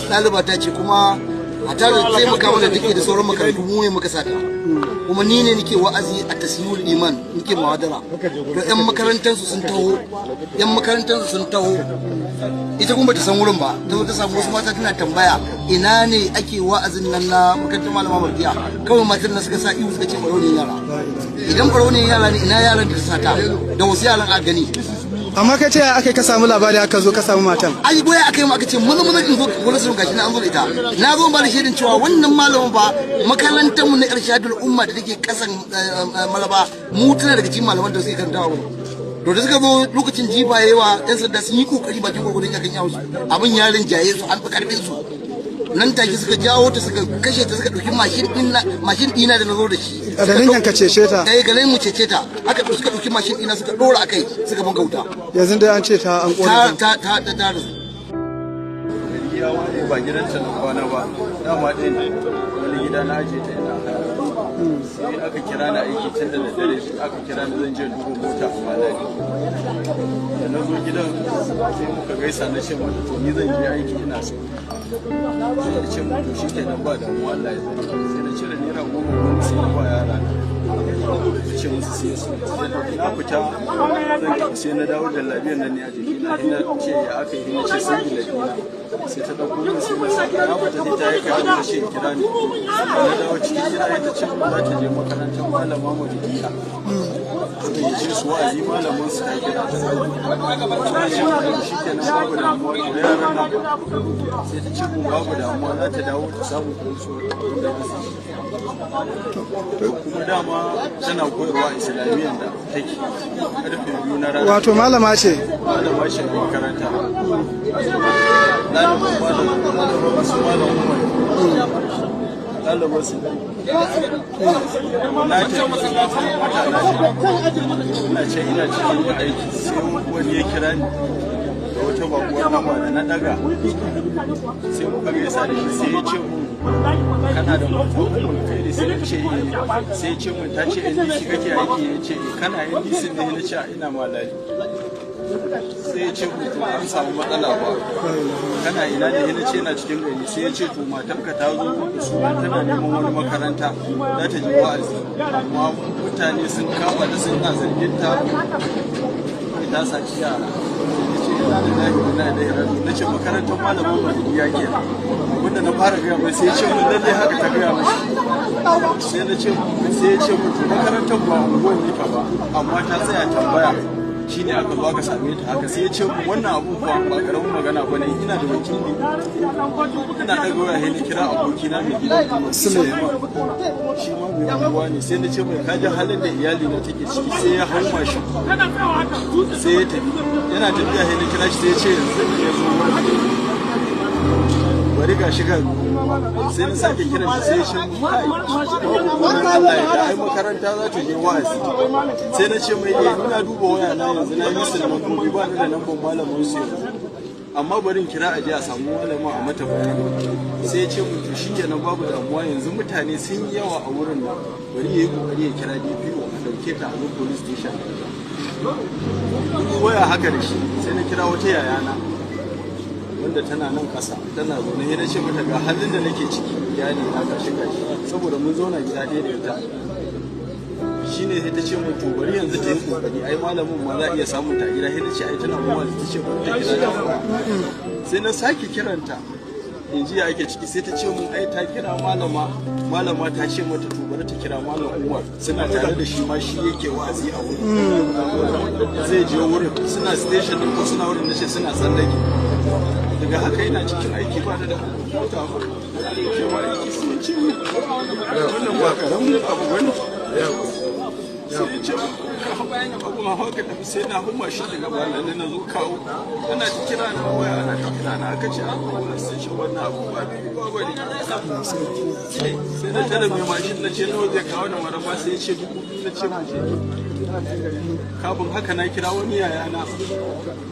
ɗaliba ta ce kuma a tare da taimaka mana take da sauran makarantu mu ne muka sata kuma ni ne nake wa'azi a tasirul iman nake muhadara to yan makarantar su sun taho ita kuma bata san wurin ba ta samu wasu mata tana tambaya ina ne ake wa'azin nan na makarantar malama Mardiya kawai matan nan suka sa ihu suka ce barauniyan yara idan barauniyan yara ne ina yaran da ta sata da wasu yaran a gani amma kai ce aka ka samu labari aka zo ka samu matan ai goya aka yi mu aka ce mun in zo wala sun gashi na an zo da ita na zo ba da shaidin cewa wannan malamin ba makarantar mu na irshadul umma da take kasan Malaba mu tana daga cikin malaman da suke karantawa to da suka zo lokacin jifa yawa yan sanda sun yi kokari bakin gurgurun yakan yawo abin yarin jaye su an fi karfin su nan take suka jawo ta suka kashe ta suka dauki mashin dina da nazo da shi garin yanka cece ta garin mu cece ta aka suka dauki mashin dina suka dora akai suka banka wuta yanzu dai an ce ta an kore ta ba gidanta na kwana ba dama ɗin wani gida na aje ta ina haya sai aka kira na aiki tun da daddare aka kira ni zan je dubu mota a malari da na zo gidan sai muka gaisa na ce mata to ni zan je aiki ina so sai da ce mutu shi ke nan ba damuwa Allah ya zai sai na cire naira 10 sai na ba yara na ce musu sai su na fita zan tafi sai na dawo da labiyar nan ne a jikina ina ce ya aka yi na ce sun yi labiyar sai ta ɗauko min sai na sa na fita ta yi kai ta ce kira ni na dawo cikin gida ita ce za ta je makarantar malama Madiya ta yi ce su wa'azi malamin su ta kira ta shi ke nan babu damuwa da yaran nan sai ta ce mu babu damuwa za ta dawo ta samu kunso kuma dama tana koyarwa islamiyyar da take karfe 2 na rana wato malama ce a makaranta ɗalibin malam wasu malam umar ɗalibin su na ce ina cikin aiki sai wani ya kira ni da wata bakuwar nama da na daga sai muka gaisa da shi sai ya ce kana da mutum kai da sai ce sai ce mun ta ce NDC kake aiki ya ce kana NDC ne na ce ina malali sai ya ce to an samu matsala ba kana ina da ya ce na cikin gari sai ya ce to matarka ta zo su tana neman wani makaranta za ta je wa'azi amma mutane sun kama da suna zargin ta saci yara na ce makarantar malamin Madiya ke wanda na fara gaya mai sai ya ce mun lalle haka ta gaya mashi sai na ce sai ya ce mun makarantar ba unguwan nika ba amma ta tsaya tambaya shine aka zo aka same ta haka sai ya ce wannan abu ba karamin magana bane ina da wakili ina daga waya na kira abokina mai gida Sule shi ma mai unguwa ne sai na ce mai kaji halin da iyali na take ciki sai ya hau mashi sai ya tafi yana tafiya na kira shi sai ya ce yanzu ya zo bari ga shiga sai na sake kiran shi sai ya ce Allah ya da ai makaranta za ta je wa'azi sai na ce mai ina duba waya na yanzu na yi sulman gobe ba ni da lambar malamin su amma barin kira a je a samu malama a mata bayani sai ya ce mun to shikenan babu damuwa yanzu mutane sun yi yawa a wurin nan bari yayi kokari ya kira DPO a dauke ta a police station waya haka da shi sai na kira wata yayana wanda tana nan ƙasa tana zaune sai na ce mata ga halin da nake ciki iyali na gashi saboda mun zauna gida ɗaya da ita shine sai ta ce mun to bari yanzu ta yi kokari ai malamin ma za a iya samun ta gida sai ta ce ai tana kuma ta ce bari ta gida sai na sake kiranta in ji ake ciki sai ta ce mun ai ta kira malama ta ce mata to bari ta kira malam Umar suna tare da shi ma shi yake wa'azi a wurin zai je wurin suna station din ko suna wurin nace suna tsallake daga haka yana cikin aiki ba da mota ba cewa aiki sun ce wannan ba karamin abu bane sai ce ka bayan abu ma haka tafi sai na huma shi daga bayan na zo kawo ana ta kira na waya ana ta kira na aka ce abu sai shi wannan abu ba bane sai na tare mai mashin na ce nawa zai kawo da marama sai ya ce 2000 na ce mashi kafin haka na kira wani yayana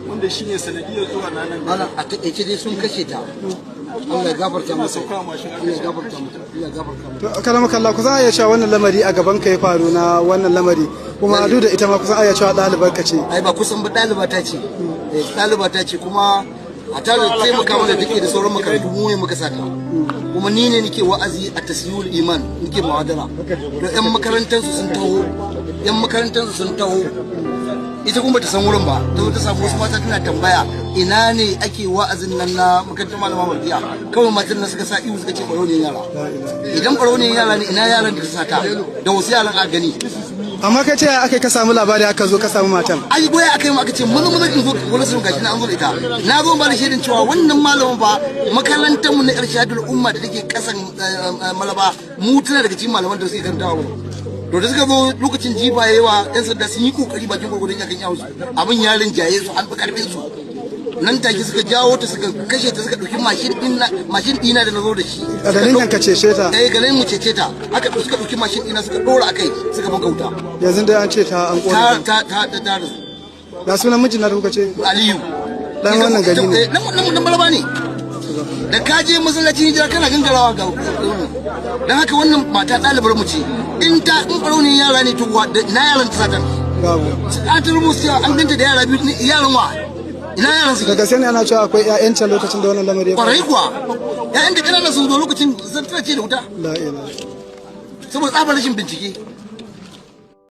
wanda shine sanadiyar zuwa na nan malam a takeice dai sun kashe ta Allah ya gafarta masa Allah ya gafarta mata Allah ya gafarta mata to kalama kallah ku za a iya cewa wannan lamari a gaban ka ya faru na wannan lamari kuma duk da ita ma kusan a iya cewa ɗalibar ka ce ai ba kusan ba ɗaliba ta ce ɗaliba ta ce kuma a tare da taimaka mana da take da sauran makarantu mu ne muka sata kuma ni ne nake wa'azi a tasiyul iman nake muhadara to yan makarantar su sun taho ita kuma bata san wurin ba ta zo ta samu wasu mata tana tambaya ina ne ake wa'azin nan na makarantar malama Mardiya kawai matan nan suka sa ihu suka ce baro ne yara idan baro ne yara ne ina yaran da ta sata da wasu yaran a gani amma kai ce aka ka samu labari aka zo ka samu matan ai goya aka yi aka ce mun in zo wani sun gashi na an zo da ita na zo ba da shaidin cewa wannan malamin ba makarantar mu na irshadul umma da take kasan Malaba mu tana daga cikin malaman da suke karantawa to da suka zo lokacin jiba yawa yan sanda sun yi kokari bakin gurgurun yakan yawo su abin yarin jaye su an fi karfin su nan take suka jawo ta suka kashe ta suka dauki mashin dina da nazo da shi a dalilin ka cece ta ganin mu cece ta aka suka dauki mashin dina suka dora akai suka buga wuta yanzu dai an ce ta an kore ta da sunan mijin na da kuka ce Aliyu dan wannan gari ne nan Malaba ne da ka je masallacin hijira kana gangarawa ga dan haka wannan mata ɗalibar mu ce in ɓaro ne yara ne to na yaran ta satan babu an turmu sai an ganta da yara biyu yaran wa ina yaran su daga sai ana cewa akwai ƴaƴan can lokacin da wannan lamari ya faru kwarai kuwa ƴaƴan da ƙananan sun zo lokacin zan tana ce da wuta la ilaha saboda tsabar rashin bincike